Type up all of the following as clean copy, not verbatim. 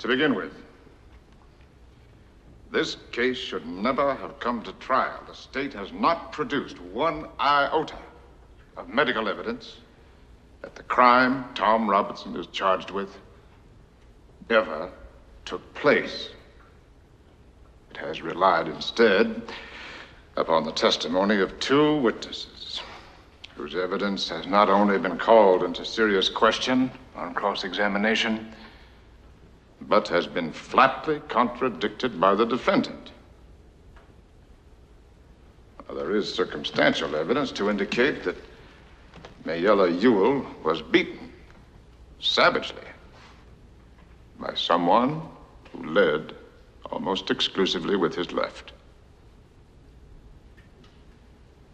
To begin with, this case should never have come to trial. The state has not produced one iota of medical evidence that the crime Tom Robinson is charged with ever took place. It has relied instead upon the testimony of two witnesses whose evidence has not only been called into serious question on cross-examination, but has been flatly contradicted by the defendant. Now, there is circumstantial evidence to indicate that Mayella Ewell was beaten savagely by someone who led almost exclusively with his left.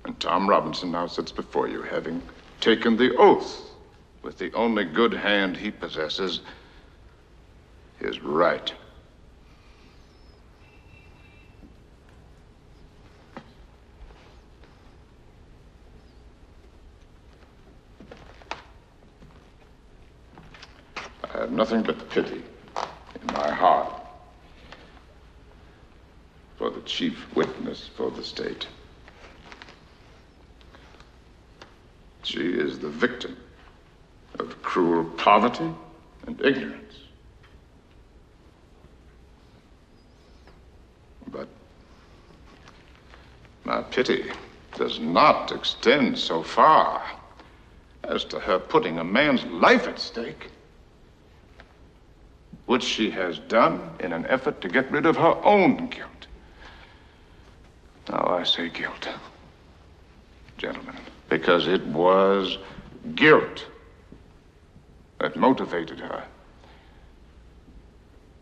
And Tom Robinson now sits before you, having taken the oath with the only good hand he possesses, his right. I have nothing but pity in my heart for the chief witness for the state. She is the victim of cruel poverty and ignorance. But my pity does not extend so far as to her putting a man's life at stake, which she has done in an effort to get rid of her own guilt. Now, I say guilt, gentlemen, because it was guilt that motivated her.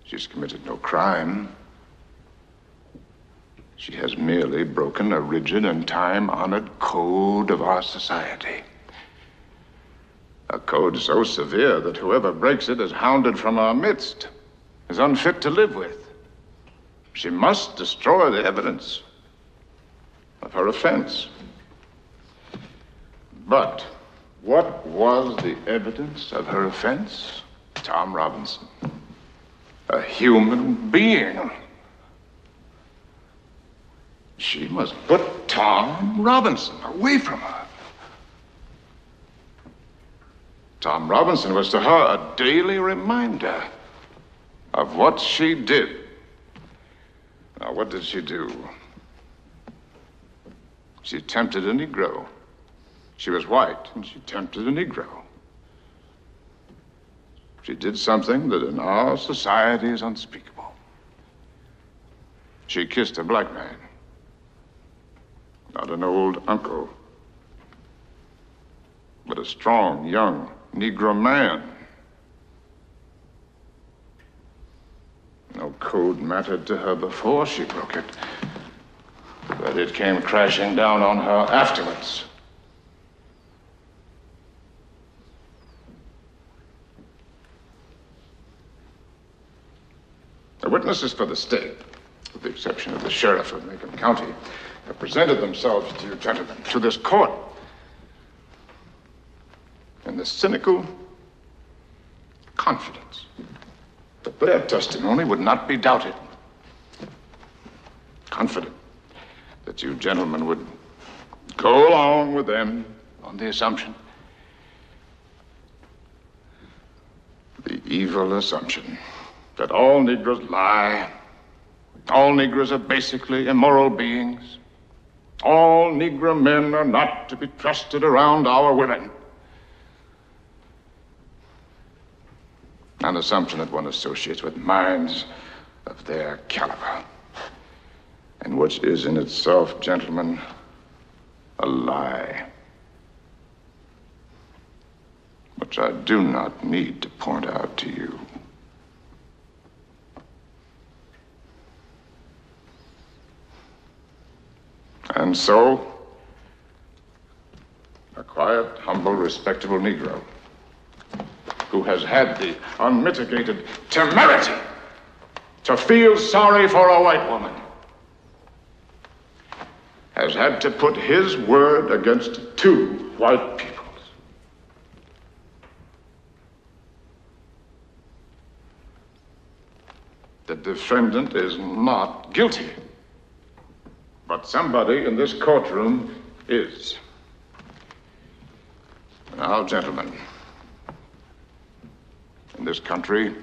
She's committed no crime. She has merely broken a rigid and time-honored code of our society. A code so severe that whoever breaks it is hounded from our midst, is unfit to live with. She must destroy the evidence of her offense. But what was the evidence of her offense? Tom Robinson, a human being. She must put Tom Robinson away from her. Tom Robinson was to her a daily reminder of what she did. Now, what did she do? She tempted a Negro. She was white, and she tempted a Negro. She did something that in our society is unspeakable. She kissed a black man, not an old uncle, but a strong, young Negro man. No code mattered to her before she broke it, but it came crashing down on her afterwards. The witnesses for the state, with the exception of the sheriff of Macon County, have presented themselves to you gentlemen, to this court, in the cynical confidence that their testimony would not be doubted. Confident that you gentlemen would go along with them on the assumption, the evil assumption, that all Negroes lie, all Negroes are basically immoral beings, all Negro men are not to be trusted around our women. An assumption that one associates with minds of their caliber, and which is in itself, gentlemen, a lie, which I do not need to point out to you. And so, a quiet, humble, respectable Negro who has had the unmitigated temerity to feel sorry for a white woman has had to put his word against two white peoples. The defendant is not guilty. But somebody in this courtroom is. Now, gentlemen, in this country,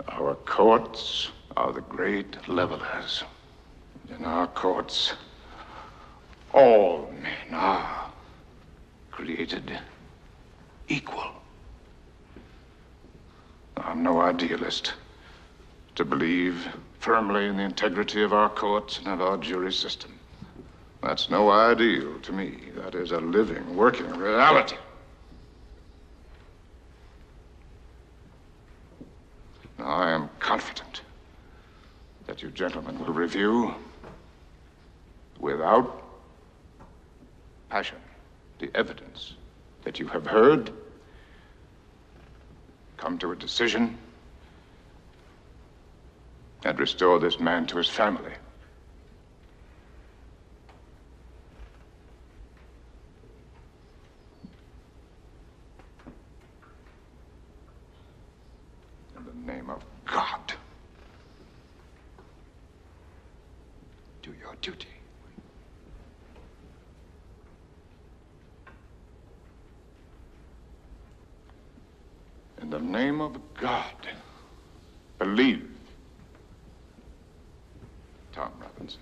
our courts are the great levelers. In our courts, all men are created equal. I'm no idealist to believe firmly in the integrity of our courts and of our jury system. That's no ideal to me. That is a living, working reality. Now, I am confident that you gentlemen will review, without passion, the evidence that you have heard, come to a decision, and restore this man to his family. In the name of God, do your duty. In the name of God, believe Tom Robinson.